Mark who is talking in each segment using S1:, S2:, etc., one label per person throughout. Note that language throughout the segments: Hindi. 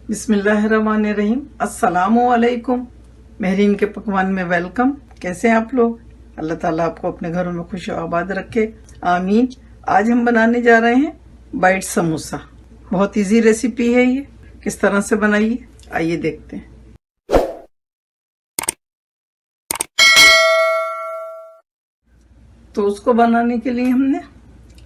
S1: बिस्मिल्लाहिर्रहमानिर्रहीम। अस्सलामुअलैकुम। महरीन के पकवान में वेलकम। कैसे हैं आप लोग? अल्लाह ताला आपको अपने घरों में खुश आबाद रखे, आमीन। आज हम बनाने जा रहे हैं बाइट समोसा। बहुत इजी रेसिपी है ये। किस तरह से बनाइए आइए देखते हैं। तो उसको बनाने के लिए हमने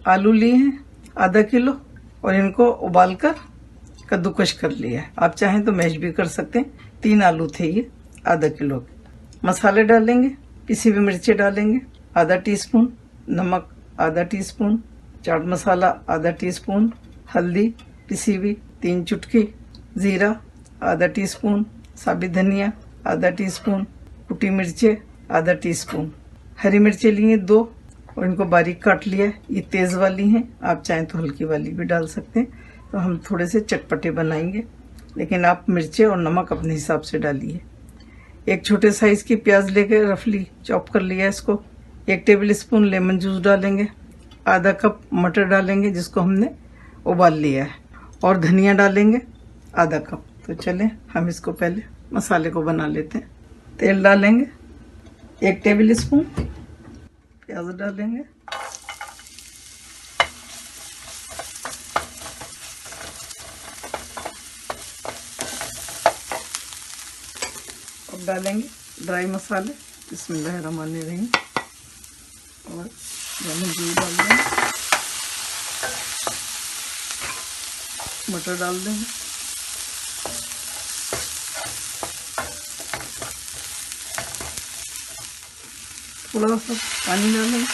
S1: आलू लिए हैं आधा किलो और इनको उबालकर कद्दूकश कर लिया है। आप चाहें तो मैश भी कर सकते हैं। 3 आलू थे ये आधा किलो। मसाले डालेंगे, पिसी हुई मिर्ची डालेंगे आधा टीस्पून, नमक आधा टीस्पून, चाट मसाला आधा टीस्पून, हल्दी पिसी हुई 3 चुटकी, जीरा आधा टीस्पून, साबित धनिया आधा टीस्पून, कुटी मिर्चे आधा टीस्पून, हरी मिर्चें लिए 2 और इनको बारीक काट लिया है। ये तेज़ वाली हैं, आप चाहें तो हल्की वाली भी डाल सकते हैं। तो हम थोड़े से चटपटे बनाएंगे, लेकिन आप मिर्चें और नमक अपने हिसाब से डालिए। एक छोटे साइज़ की प्याज लेके रफली चॉप कर लिया इसको। 1 टेबल स्पून लेमन जूस डालेंगे, आधा कप मटर डालेंगे जिसको हमने उबाल लिया है, और धनिया डालेंगे आधा कप। तो चलें हम इसको पहले मसाले को बना लेते हैं। तेल डालेंगे 1 टेबल स्पून, प्याज डालेंगे, अब डालेंगे ड्राई मसाले, बिस्मिल्लाहिर्रहमानिर्रहीम, और लेमन जूस डाल देंगे, मटर डाल देंगे, थोड़ा सा पानी डालेंगे,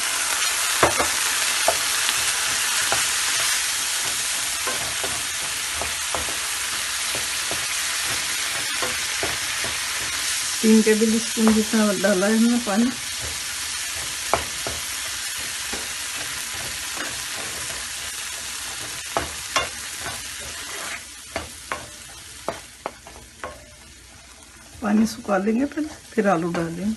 S1: तीन टेबल स्पून जितना डाला है हमने पानी। पानी सुखा लेंगे पहले, फिर आलू डालेंगे।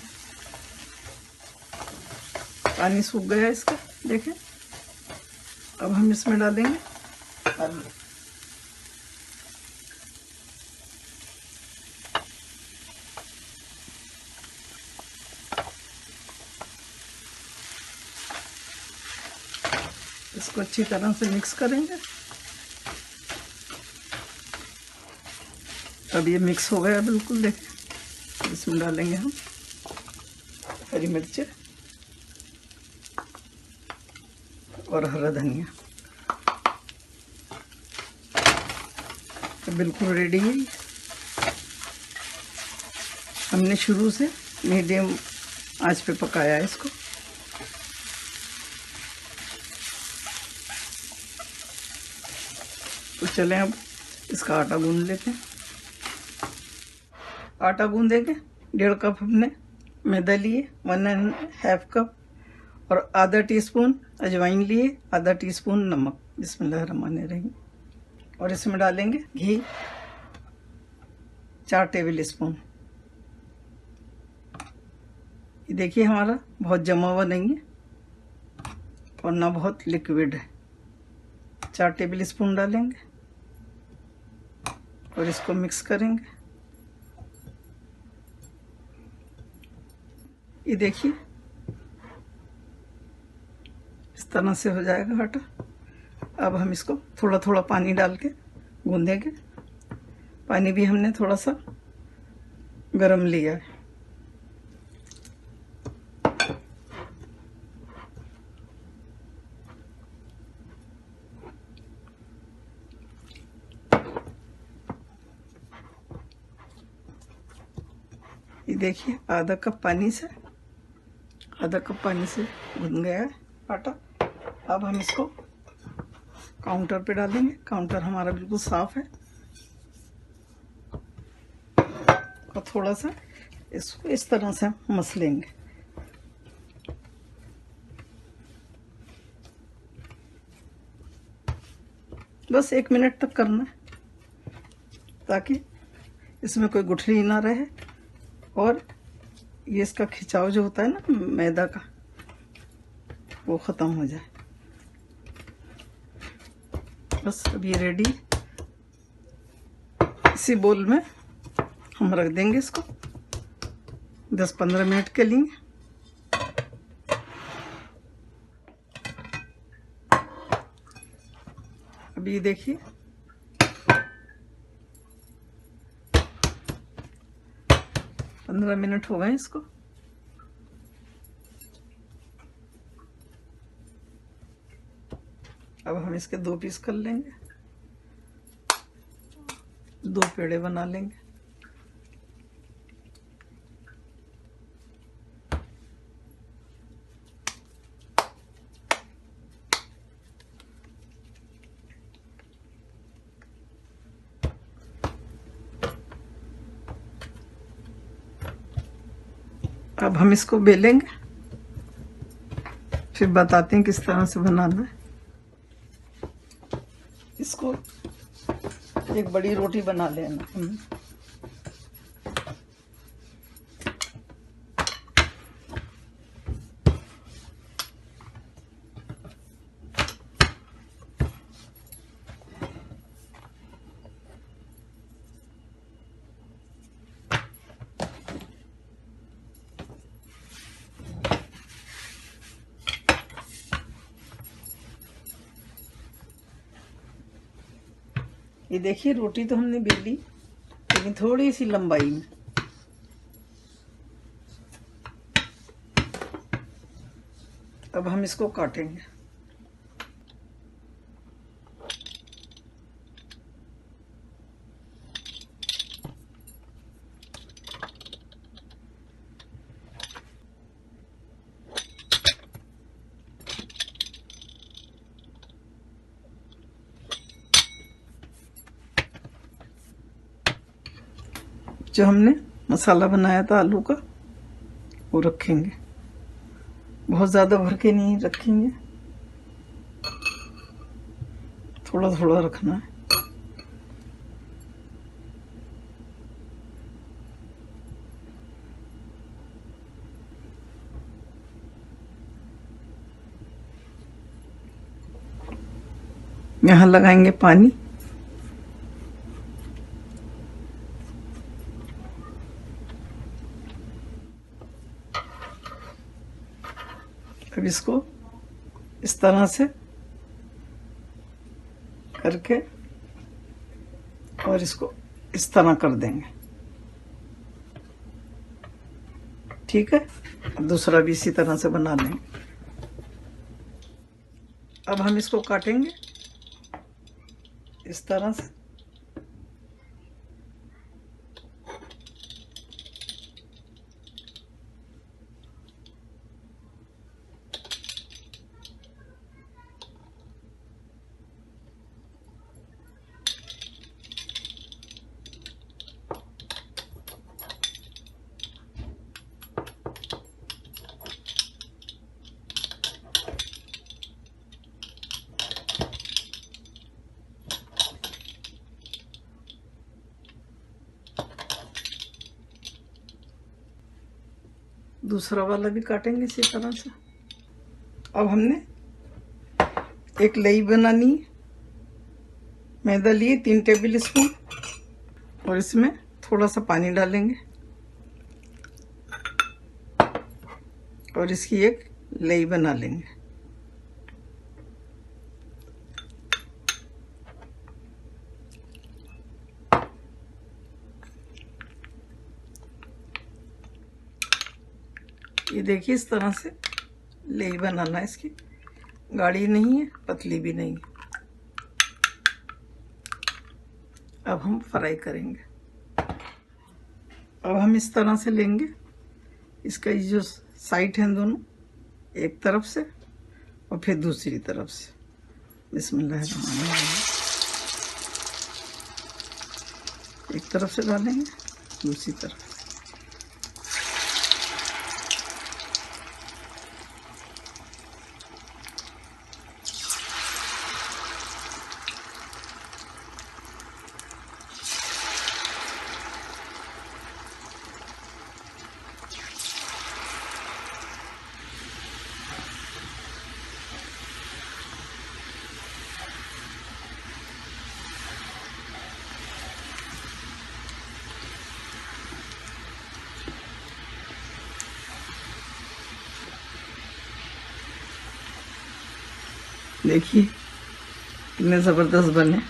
S1: पानी सूख गया इसका, देखें। अब हम इसमें डालेंगे आलू। इसको अच्छी तरह से मिक्स करेंगे। अब ये मिक्स हो गया बिल्कुल, देखें। इसमें डालेंगे हम हरी मिर्च और हरा धनिया। तो बिल्कुल रेडी है। हमने शुरू से मीडियम आंच पे पकाया है इसको। तो चलें अब इसका आटा गूंद लेते हैं। आटा गूंदेंगे 1.5 कप हमने मैदा लिए, 1½ कप, और आधा टीस्पून अजवाइन लिए, आधा टीस्पून नमक, बिस्मिल्लाहिर्रहमानिर्रहीम। और इसमें डालेंगे घी 4 टेबल स्पून। ये देखिए हमारा बहुत जमा हुआ नहीं है और ना बहुत लिक्विड है। 4 टेबल स्पून डालेंगे और इसको मिक्स करेंगे। ये देखिए इस तरह से हो जाएगा आटा। अब हम इसको थोड़ा थोड़ा पानी डाल के गूंदेंगे। पानी भी हमने थोड़ा सा गरम लिया है। ये देखिए आधा कप पानी से गूंद गया है आटा। अब हम इसको काउंटर पे डालेंगे। काउंटर हमारा बिल्कुल साफ है, और थोड़ा सा इसको इस तरह से मसलेंगे। बस 1 मिनट तक करना है, ताकि इसमें कोई गुठली ना रहे और ये इसका खिंचाव जो होता है ना मैदा का, वो ख़त्म हो जाए। बस अब ये रेडी। इसी बोल में हम रख देंगे इसको 10-15 मिनट के लिए। अभी देखिए 15 मिनट हो गए इसको। अब हम इसके 2 पीस कर लेंगे, 2 पेड़े बना लेंगे। अब हम इसको बेलेंगे, फिर बताते हैं किस तरह से बनाना है। इसको एक बड़ी रोटी बना लेना। ये देखिए रोटी तो हमने बेली, लेकिन थोड़ी सी लंबाई में। अब हम इसको काटेंगे। जो हमने मसाला बनाया था आलू का वो रखेंगे, बहुत ज़्यादा भर के नहीं रखेंगे, थोड़ा थोड़ा रखना है। यहाँ लगाएंगे पानी। अब इसको इस तरह से करके और इसको इस तरह कर देंगे, ठीक है। अब दूसरा भी इसी तरह से बना लेंगे। अब हम इसको काटेंगे इस तरह से। दूसरा वाला भी काटेंगे इसी तरह से। अब हमने एक लई बनानी है। मैदा लिए 3 टेबल स्पून और इसमें थोड़ा सा पानी डालेंगे और इसकी एक लई बना लेंगे। ये देखिए इस तरह से लेई बनाना है, इसकी गाढ़ी नहीं है, पतली भी नहीं है। अब हम फ्राई करेंगे। अब हम इस तरह से लेंगे, इसका ये जो साइड है दोनों, एक तरफ से और फिर दूसरी तरफ से। बिस्मिल्लाहिर्रहमानिर्रहीम। एक तरफ से डालेंगे, दूसरी तरफ। देखिए कितने ज़बरदस्त बने।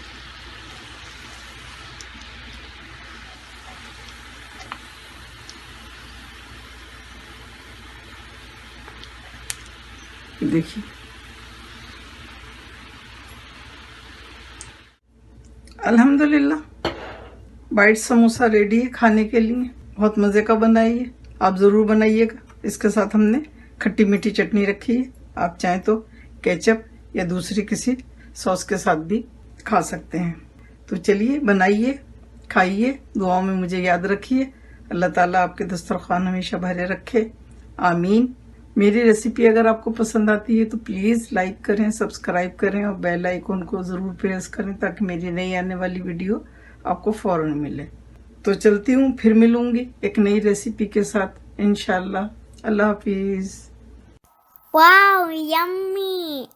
S1: देखिए अल्हम्दुलिल्लाह वाइट समोसा रेडी है खाने के लिए। बहुत मज़े का बना है ये, आप ज़रूर बनाइएगा। इसके साथ हमने खट्टी मीठी चटनी रखी है, आप चाहें तो केचप या दूसरी किसी सॉस के साथ भी खा सकते हैं। तो चलिए बनाइए, खाइए, दुआओं में मुझे याद रखिए। अल्लाह ताला आपके दस्तरखान हमेशा भरे रखे, आमीन। मेरी रेसिपी अगर आपको पसंद आती है तो प्लीज़ लाइक करें, सब्सक्राइब करें और बेल आइकन को ज़रूर प्रेस करें ताकि मेरी नई आने वाली वीडियो आपको फ़ौरन मिले। तो चलती हूँ, फिर मिलूंगी एक नई रेसिपी के साथ इंशाल्लाह। अल्लाह हाफिज़।
S2: Wow, yummy!